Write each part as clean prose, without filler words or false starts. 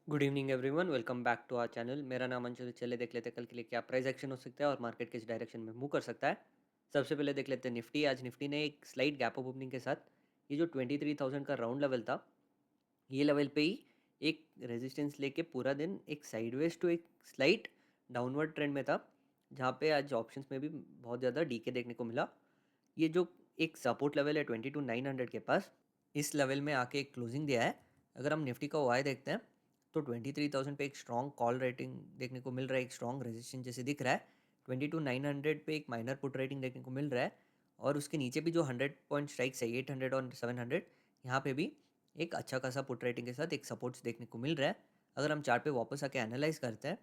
Good evening everyone, welcome back to our channel. मेरा नाम अंशुल। चले देख लेते हैं कल के लिए क्या प्राइस एक्शन हो सकता है और मार्केट किस डायरेक्शन में मूव कर सकता है। सबसे पहले देख लेते हैं निफ्टी। आज निफ्टी ने एक स्लाइट गैप अप ओपनिंग के साथ ये जो 23,000 का राउंड लेवल था, ये लेवल पे ही एक रेजिस्टेंस लेके पूरा दिन एक साइडवेज टू एक स्लाइट डाउनवर्ड ट्रेंड में था, जहाँ पे आज ऑप्शंस में भी बहुत ज़्यादा डीके देखने को मिला। ये जो एक सपोर्ट लेवल है 22,900 के पास, इस लेवल में आके एक क्लोजिंग दिया है। अगर हम निफ्टी का वाई देखते हैं तो 23,000 पे एक स्ट्रॉन्ग कॉल रेटिंग देखने को मिल रहा है, एक स्ट्रॉन्ग रेजिस्टेंस जैसे दिख रहा है। 22,900 पे एक माइनर पुट रेटिंग देखने को मिल रहा है, और उसके नीचे भी जो 100 पॉइंट स्ट्राइक्स है 800 और 700, यहाँ पे भी एक अच्छा खासा पुट रेटिंग के साथ एक सपोर्ट्स देखने को मिल रहा है। अगर हम चार्ट पे वापस आके एनालाइज करते हैं,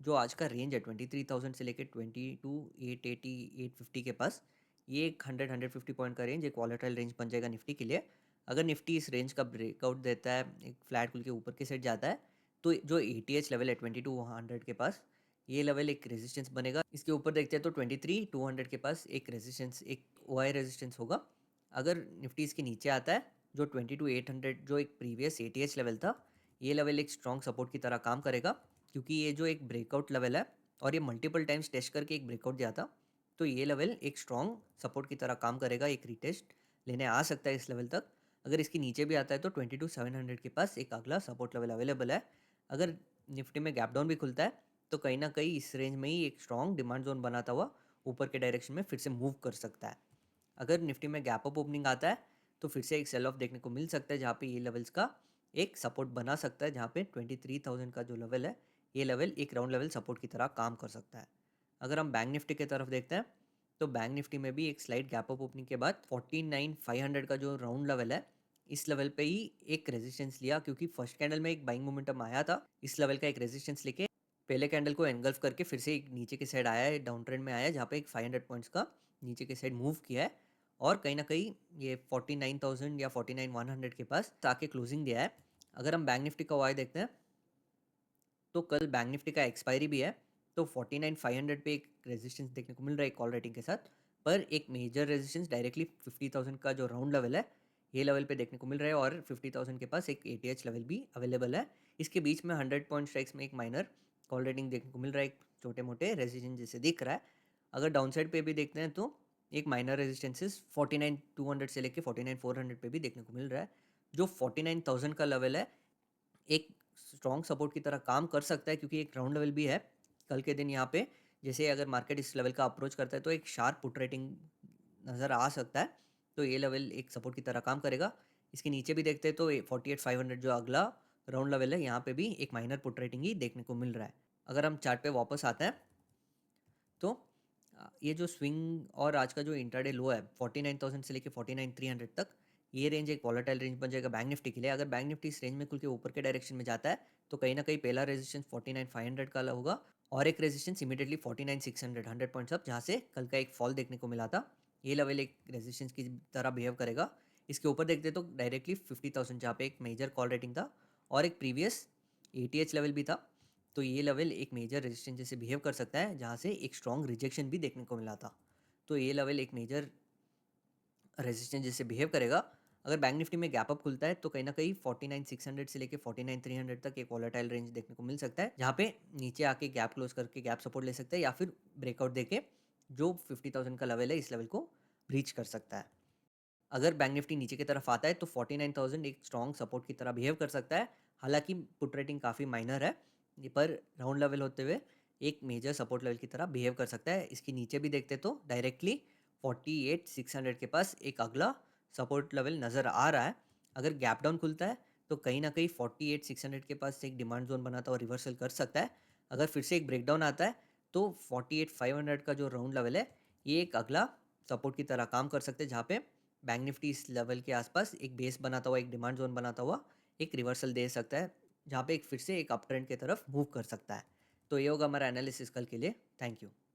जो आज का रेंज है 23,000 से लेकर 22,880 850 के पास, ये एक 100-150 पॉइंट का रेंज एक वॉलेटाइल रेंज बन जाएगा निफ्टी के लिए। अगर निफ्टी इस रेंज का ब्रेकआउट देता है, एक फ्लैट खुल के ऊपर की साइड जाता है, तो जो एटीएच लेवल है 22,100 के पास, ये लेवल एक रेजिस्टेंस बनेगा। इसके ऊपर देखते हैं तो 23,200 के पास एक रेजिस्टेंस, एक ओआई रेजिस्टेंस होगा। अगर निफ्टी इसके नीचे आता है, जो 22,800 जो एक प्रीवियस एटीएच लेवल था, ये लेवल एक स्ट्रॉन्ग सपोर्ट की तरह काम करेगा, क्योंकि ये जो एक ब्रेकआउट लेवल है और ये मल्टीपल टाइम्स टेस्ट करके एक ब्रेकआउट दिया था, तो ये लेवल एक स्ट्रॉन्ग सपोर्ट की तरह काम करेगा, एक रिटेस्ट लेने आ सकता है इस लेवल तक। अगर इसके नीचे भी आता है तो 22,700 के पास एक अगला सपोर्ट लेवल अवेलेबल है। अगर निफ्टी में गैप डाउन भी खुलता है तो कहीं ना कहीं इस रेंज में ही एक स्ट्रॉन्ग डिमांड जोन बनाता हुआ ऊपर के डायरेक्शन में फिर से मूव कर सकता है। अगर निफ्टी में गैप अप ओपनिंग आता है तो फिर से एक सेल ऑफ देखने को मिल सकता है, जहाँ पे ये लेवल्स का एक सपोर्ट बना सकता है, जहाँ पे 23,000 का जो लेवल है, ये लेवल एक राउंड लेवल सपोर्ट की तरह काम कर सकता है। अगर हम बैंक निफ्टी की तरफ देखते हैं तो बैंक निफ्टी में भी एक स्लाइड गैप अप ओपनिंग के बाद 49,500 का जो राउंड लेवल है, इस लेवल पे ही एक रेजिस्टेंस लिया, क्योंकि फर्स्ट कैंडल में एक बाइंग मोमेंटम आया था। इस लेवल का एक रेजिस्टेंस लेके पहले कैंडल को एनगल्फ करके फिर से एक नीचे के साइड आया है, डाउन ट्रेंड में आया है, जहाँ पे एक 500 पॉइंट्स का नीचे के साइड मूव किया है, और कहीं ना कहीं ये 49,000 या 49,100 के पास ताके क्लोजिंग दिया है। अगर हम बैंक निफ्टी का वाई देखते हैं तो कल बैंक निफ्टी का एक्सपायरी भी है, तो 49,500 पे एक रेजिस्टेंस देखने को मिल रहा है कॉल रेटिंग के साथ, पर एक मेजर रेजिस्टेंस डायरेक्टली 50,000 का जो राउंड लेवल है, ये लेवल पे देखने को मिल रहा है, और 50,000 के पास एक एटीएच लेवल भी अवेलेबल है। इसके बीच में 100 पॉइंट स्ट्राइक्स में एक माइनर कॉल रेटिंग देखने को मिल रहा है, एक छोटे मोटे रेजिस्टेंस जैसे दिख रहा है। अगर डाउन साइड पे भी देखते हैं तो एक माइनर रेजिस्टेंसेस 49,200 से लेके 49,400 पे भी देखने को मिल रहा है। जो 49,000 का लेवल है, एक स्ट्रॉन्ग सपोर्ट की तरह काम कर सकता है, क्योंकि एक राउंड लेवल भी है। कल के दिन यहाँ पे जैसे अगर मार्केट इस लेवल का अप्रोच करता है तो एक शार्प पुट रेटिंग नज़र आ सकता है, तो ये लेवल एक सपोर्ट की तरह काम करेगा। इसके नीचे भी देखते हैं तो 48,500 जो अगला राउंड लेवल है, यहाँ पे भी एक माइनर पुट रेटिंग ही देखने को मिल रहा है। अगर हम चार्ट पे वापस आते हैं तो ये जो स्विंग और आज का जो इंट्राडे लो है 49,000 से लेके 49,300 तक, ये रेंज एक वॉलेटाइल रेंज बन जाएगा बैंक निफ्टी के लिए। अगर बैंक निफ्टी इस रेंज में खुल के ऊपर के डायरेक्शन में जाता है तो कहीं ना कहीं पहला रेजिस्टेंस 49,500 का होगा, और एक रेजिस्टेंस इमीडिएटली 49,600 100 पॉइंट्स अप, जहाँ से कल का एक फॉल देखने को मिला था, ये लेवल एक रेजिस्टेंस की तरह बिहेव करेगा। इसके ऊपर देखते तो डायरेक्टली 50,000 जहाँ पे एक मेजर कॉल रेटिंग था और एक प्रीवियस एटीएच लेवल भी था, तो ये लेवल एक मेजर रेजिस्टेंस जैसे बिहेव कर सकता है, जहाँ से एक स्ट्रॉन्ग रिजेक्शन भी देखने को मिला था। तो ये लेवल एक मेजर रेजिस्टेंस जैसे बिहेव करेगा। अगर बैंक निफ्टी में गैप अप खुलता है तो कहीं ना कहीं 49,600 से लेके 49,300 तक एक वॉलेटाइल रेंज देखने को मिल सकता है, जहाँ पे नीचे आके गैप क्लोज करके गैप सपोर्ट ले सकता है, या फिर ब्रेकआउट देके जो 50,000 का लेवल है इस लेवल को ब्रीच कर सकता है। अगर बैंक निफ्टी नीचे की तरफ आता है तो 49,000 एक स्ट्रॉन्ग सपोर्ट की तरह बिहेव कर सकता है। हालांकि पुट रेटिंग काफ़ी माइनर है, ये पर राउंड लेवल होते हुए एक मेजर सपोर्ट लेवल की तरह बिहेव कर सकता है। इसके नीचे भी देखते तो डायरेक्टली 48,600 के पास एक अगला सपोर्ट लेवल नज़र आ रहा है। अगर गैप डाउन खुलता है तो कहीं ना कहीं 48,600 के पास एक डिमांड जोन बनाता और रिवर्सल कर सकता है। अगर फिर से एक ब्रेकडाउन आता है तो 48,500 का जो राउंड लेवल है, ये एक अगला सपोर्ट की तरह काम कर सकते हैं, जहाँ पे बैंक निफ्टी इस लेवल के आसपास एक बेस बनाता हुआ, एक डिमांड जोन बनाता हुआ एक रिवर्सल दे सकता है, जहाँ पे एक फिर से एक अप ट्रेंड की तरफ मूव कर सकता है। तो ये होगा हमारा एनालिसिस कल के लिए। Thank you.